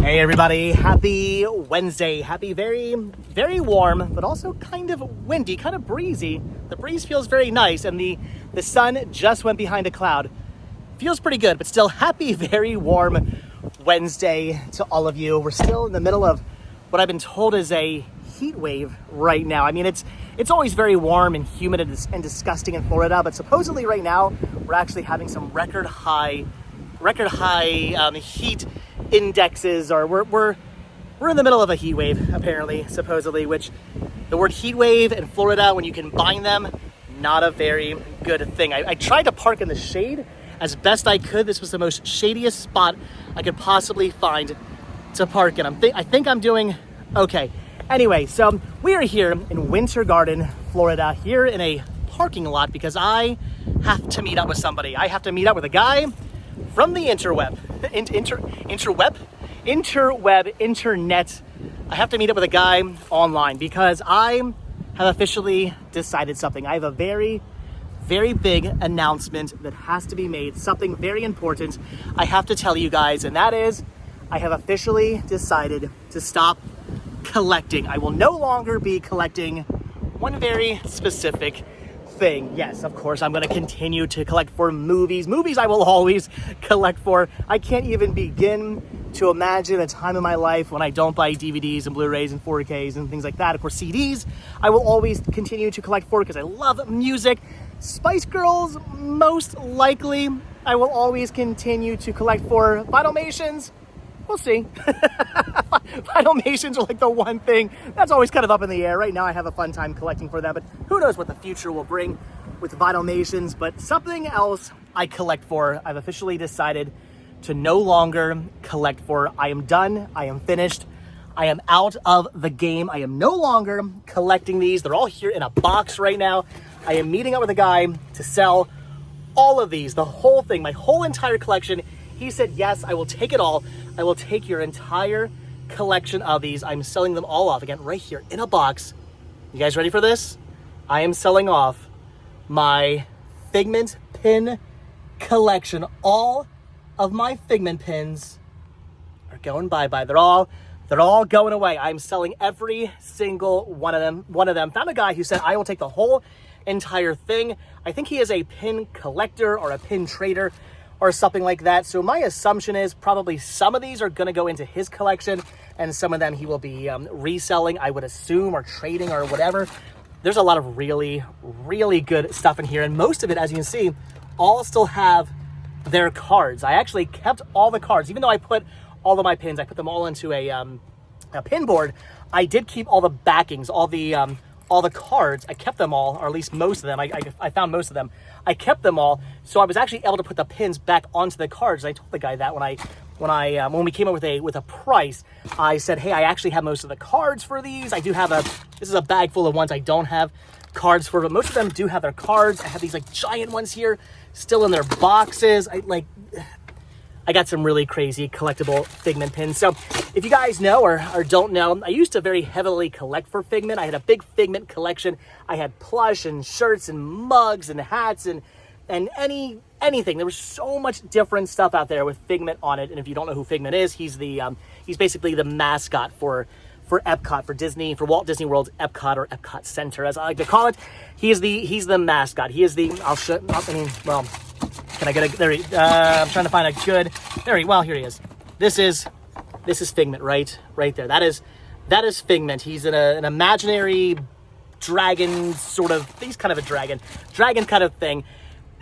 Hey everybody, happy Wednesday. Happy very, very warm, but also kind of windy, kind of breezy. The breeze feels very nice and the sun just went behind a cloud. Feels pretty good, but still happy, very warm Wednesday to all of you. We're still in the middle of what I've been told is a heat wave right now. I mean, it's always very warm and humid and disgusting in Florida, but supposedly right now we're actually having some record high heat indexes, or we're in the middle of a heat wave, apparently, supposedly, which the word heat wave and Florida, when you combine them, not a very good thing. I tried to park in the shade as best I could. This was the most shadiest spot I could possibly find to park in. I think I'm doing okay. Anyway, so we are here in Winter Garden, Florida, here in a parking lot because I have to meet up with somebody. I have to meet up with a guy from the internet. I have to meet up with a guy online because I have officially decided something. I have a very, very big announcement that has to be made, something very important I have to tell you guys, and that is I have officially decided to stop collecting. I will no longer be collecting one very specific thing. Yes, of course, I'm going to continue to collect for movies. Movies I will always collect for. I can't even begin to imagine a time in my life when I don't buy DVDs and Blu-rays and 4Ks and things like that. Of course, CDs I will always continue to collect for because I love music. Spice Girls, most likely, I will always continue to collect for. Vidalmations, we'll see. Vidalmations are like the one thing that's always kind of up in the air. Right now I have a fun time collecting for them, but who knows what the future will bring with Vidalmations. But something else I collect for, I've officially decided to no longer collect for. I am done. I am finished. I am out of the game. I am no longer collecting these. They're all here in a box right now. I am meeting up with a guy to sell all of these, the whole thing, my whole entire collection. He said, yes, I will take it all. I will take your entire collection of these. I'm selling them all off again right here in a box. You guys ready for this? I am selling off my Figment pin collection. All of my Figment pins are going bye-bye. They're all going away. I'm selling every single one of them. Found a guy who said I will take the whole entire thing. I think he is a pin collector or a pin trader or something like that. So my assumption is probably some of these are going to go into his collection and some of them he will be reselling, I would assume, or trading or whatever. There's a lot of really, really good stuff in here. And most of it, as you can see, all still have their cards. I actually kept all the cards. Even though I put all of my pins, I put them all into a pin board, I did keep all the backings, all the cards. I kept them all, or at least most of them. I found most of them. I kept them all, so I was actually able to put the pins back onto the cards. I told the guy that when we came up with a price, I said, hey, I actually have most of the cards for these. I do have this is a bag full of ones I don't have cards for, but most of them do have their cards. I have these like giant ones here still in their boxes. I got some really crazy collectible Figment pins. So if you guys know or don't know, I used to very heavily collect for Figment. I had a big Figment collection. I had plush and shirts and mugs and hats and anything. There was so much different stuff out there with Figment on it. And if you don't know who Figment is, he's basically the mascot for Epcot, for Walt Disney World's Epcot, or Epcot Center, as I like to call it. He's the mascot. He is the, can I get a, there he, I'm trying to find a good, well, here he is. This is Figment right there. That is Figment. He's an imaginary dragon sort of, he's kind of a dragon kind of thing.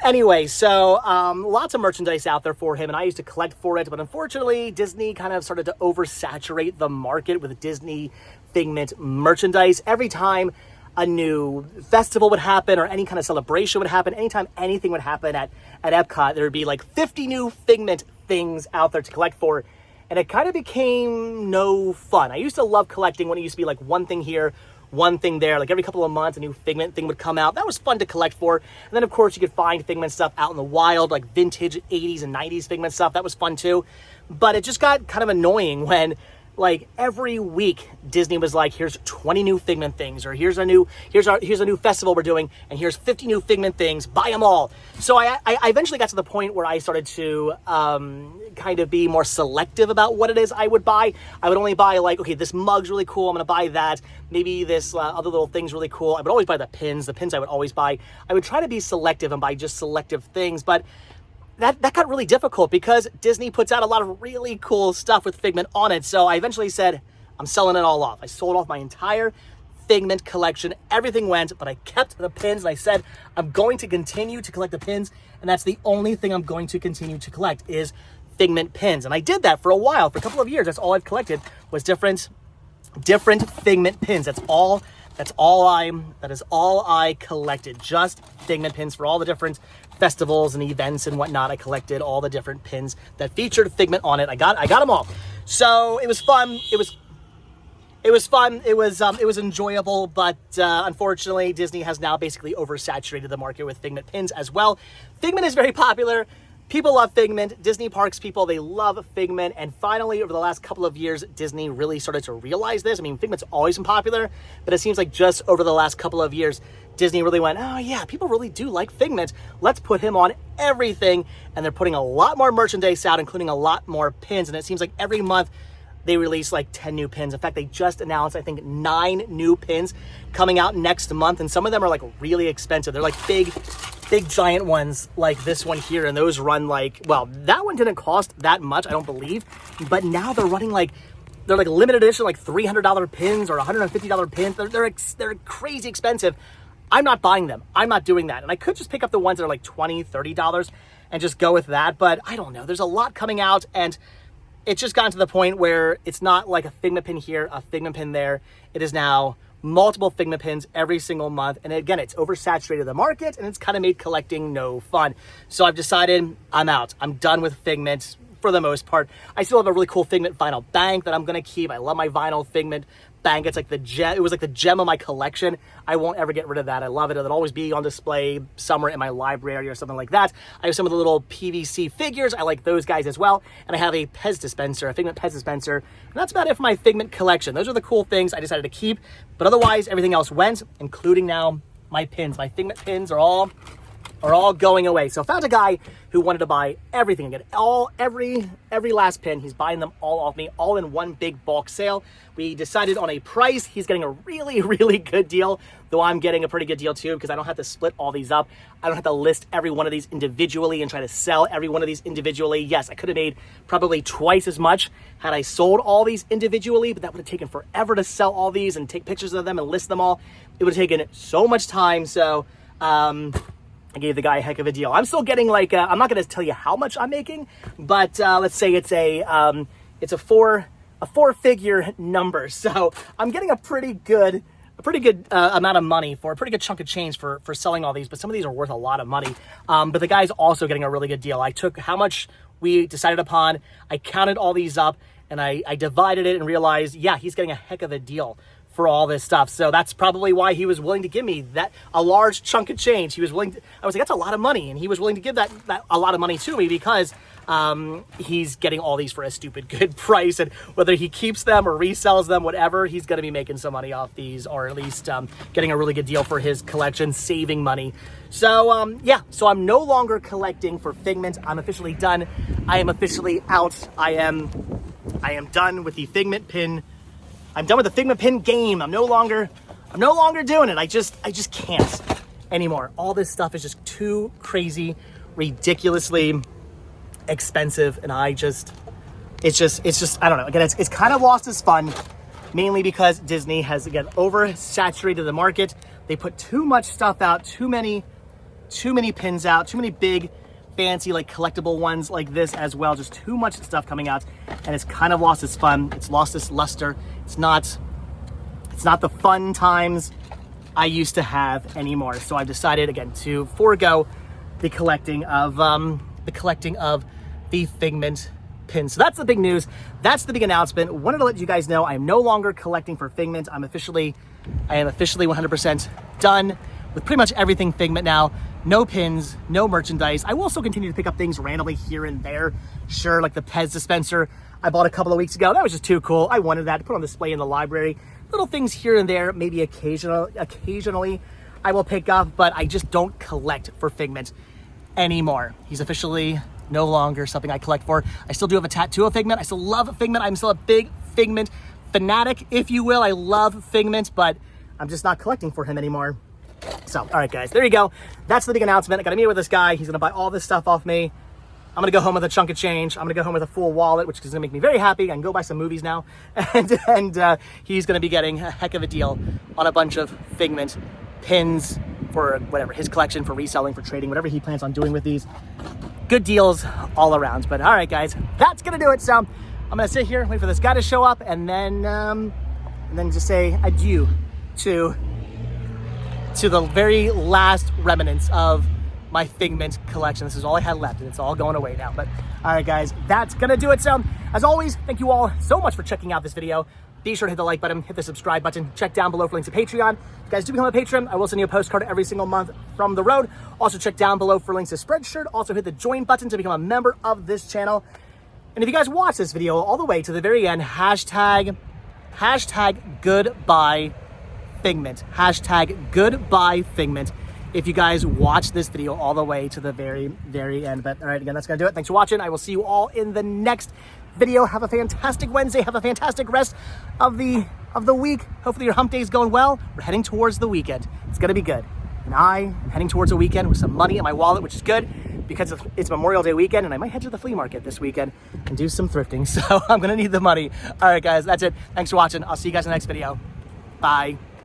Anyway, so lots of merchandise out there for him, and I used to collect for it, but unfortunately, Disney kind of started to oversaturate the market with Disney Figment merchandise. Every time a new festival would happen or any kind of celebration would happen, anytime anything would happen at Epcot, there would be like 50 new Figment things out there to collect for, and it kind of became no fun. I used to love collecting when it used to be like one thing here, one thing there, like every couple of months a new Figment thing would come out. That was fun to collect for. And then of course you could find Figment stuff out in the wild, like vintage 80s and 90s Figment stuff. That was fun too. But it just got kind of annoying when like every week Disney was like, here's 20 new Figment things, or here's a new festival we're doing, and here's 50 new Figment things, buy them all. So I eventually got to the point where I started to kind of be more selective about what it is I would buy. I would only buy like, okay, this mug's really cool, I'm gonna buy that. Maybe this other little thing's really cool. I would always buy the pins I would always buy. I would try to be selective and buy just selective things, but that got really difficult because Disney puts out a lot of really cool stuff with Figment on it. So I eventually said, I'm selling it all off. I sold off my entire Figment collection. Everything went, but I kept the pins, and I said, I'm going to continue to collect the pins, and that's the only thing I'm going to continue to collect is Figment pins. And I did that for a while, for a couple of years. That's all I've collected was different Figment pins. That is all I collected. Just Figment pins for all the different festivals and events and whatnot. I collected all the different pins that featured Figment on it. I got them all. So it was fun. It was enjoyable, but unfortunately, Disney has now basically oversaturated the market with Figment pins as well. Figment is very popular. People love Figment. Disney parks people, they love Figment. And finally, over the last couple of years, Disney really started to realize this. I mean, Figment's always been popular, but it seems like just over the last couple of years, Disney really went, oh yeah, people really do like Figment. Let's put him on everything. And they're putting a lot more merchandise out, including a lot more pins. And it seems like every month they release like 10 new pins. In fact, they just announced, I think, 9 new pins coming out next month. And some of them are like really expensive. They're like big giant ones like this one here. And those run like, well, that one didn't cost that much, I don't believe. But now they're running like, they're like limited edition, like $300 pins or $150 pins. They're crazy expensive. I'm not buying them. I'm not doing that. And I could just pick up the ones that are like $20, $30 and just go with that. But I don't know. There's a lot coming out, and it's just gotten to the point where it's not like a Figment pin here, a Figment pin there. It is now multiple Figment pins every single month. And again, it's oversaturated the market, and it's kind of made collecting no fun. So I've decided I'm out. I'm done with Figment for the most part. I still have a really cool Figment vinyl bank that I'm going to keep. I love my vinyl Figment bank. It's like it was like the gem of my collection. I won't ever get rid of that. I love it. It'll always be on display somewhere in my library or something like that. I have some of the little PVC figures. I like those guys as well. And I have a Pez dispenser, a Figment Pez dispenser. And that's about it for my Figment collection. Those are the cool things I decided to keep. But otherwise, everything else went, including now my pins. My Figment pins are all going away. So I found a guy who wanted to buy everything again, every last pin. He's buying them all off me, all in one big bulk sale. We decided on a price. He's getting a really, really good deal, though I'm getting a pretty good deal too, because I don't have to split all these up. I don't have to list every one of these individually and try to sell every one of these individually. Yes, I could have made probably twice as much had I sold all these individually, but that would have taken forever to sell all these and take pictures of them and list them all. It would have taken so much time. So, I gave the guy a heck of a deal. I'm still getting like, I'm not going to tell you how much I'm making, but let's say it's a four-figure number. So I'm getting a pretty good amount of money for a pretty good chunk of change for selling all these, but some of these are worth a lot of money. But the guy's also getting a really good deal. I took how much we decided upon, I counted all these up, and I divided it and realized, yeah, he's getting a heck of a deal for all this stuff. So that's probably why he was willing to give me a large chunk of change. He was willing to, I was like, that's a lot of money. And he was willing to give that a lot of money to me because he's getting all these for a stupid good price. And whether he keeps them or resells them, whatever, he's going to be making some money off these, or at least getting a really good deal for his collection, saving money. So yeah, so I'm no longer collecting for Figment. I'm officially done. I am officially out. I am done with the Figment pin. I'm done with the Figment pin game. I'm no longer doing it. I just can't anymore. All this stuff is just too crazy, ridiculously expensive, and it's just I don't know. Again, it's kind of lost its fun, mainly because Disney has again oversaturated the market. They put too much stuff out, too many pins out, too many big fancy like collectible ones like this as well. Just too much stuff coming out, and it's kind of lost its fun. It's lost its luster. It's not the fun times I used to have anymore. So I've decided again to forego the collecting of the Figment pins. So that's the big news. That's the big announcement. Wanted to let you guys know I'm no longer collecting for Figment. I am officially 100% done with pretty much everything Figment now. No pins, no merchandise. I will still continue to pick up things randomly here and there. Sure, like the Pez dispenser. I bought a couple of weeks ago. That was just too cool. I wanted that to put on display in the library. Little things here and there, maybe occasionally I will pick up, but I just don't collect for Figment anymore. He's officially no longer something I collect for. I still do have a tattoo of Figment. I still love Figment. I'm still a big Figment fanatic, if you will. I love Figment, but I'm just not collecting for him anymore. So, all right, guys, there you go. That's the big announcement. I got to meet with this guy. He's going to buy all this stuff off me. I'm going to go home with a chunk of change. I'm going to go home with a full wallet, which is going to make me very happy. I can go buy some movies now. And he's going to be getting a heck of a deal on a bunch of Figment pins for whatever, his collection, for reselling, for trading, whatever he plans on doing with these. Good deals all around. But all right, guys, that's going to do it. So I'm going to sit here, wait for this guy to show up, and then just say adieu to the very last remnants of my Figment collection. This is all I had left, and it's all going away now. But all right, guys, that's gonna do it. So as always, thank you all so much for checking out this video. Be sure to hit the like button, hit the subscribe button, check down below for links to Patreon. If you guys do become a patron, I will send you a postcard every single month from the road. Also check down below for links to Spreadshirt. Also hit the join button to become a member of this channel. And if you guys watch this video all the way to the very end, hashtag goodbye Figment. Hashtag goodbye Figment. If you guys watch this video all the way to the very, very end. But all right, again, that's going to do it. Thanks for watching. I will see you all in the next video. Have a fantastic Wednesday. Have a fantastic rest of the week. Hopefully your hump day is going well. We're heading towards the weekend. It's going to be good. And I am heading towards a weekend with some money in my wallet, which is good because it's Memorial Day weekend, and I might head to the flea market this weekend and do some thrifting. So I'm going to need the money. All right, guys, that's it. Thanks for watching. I'll see you guys in the next video. Bye.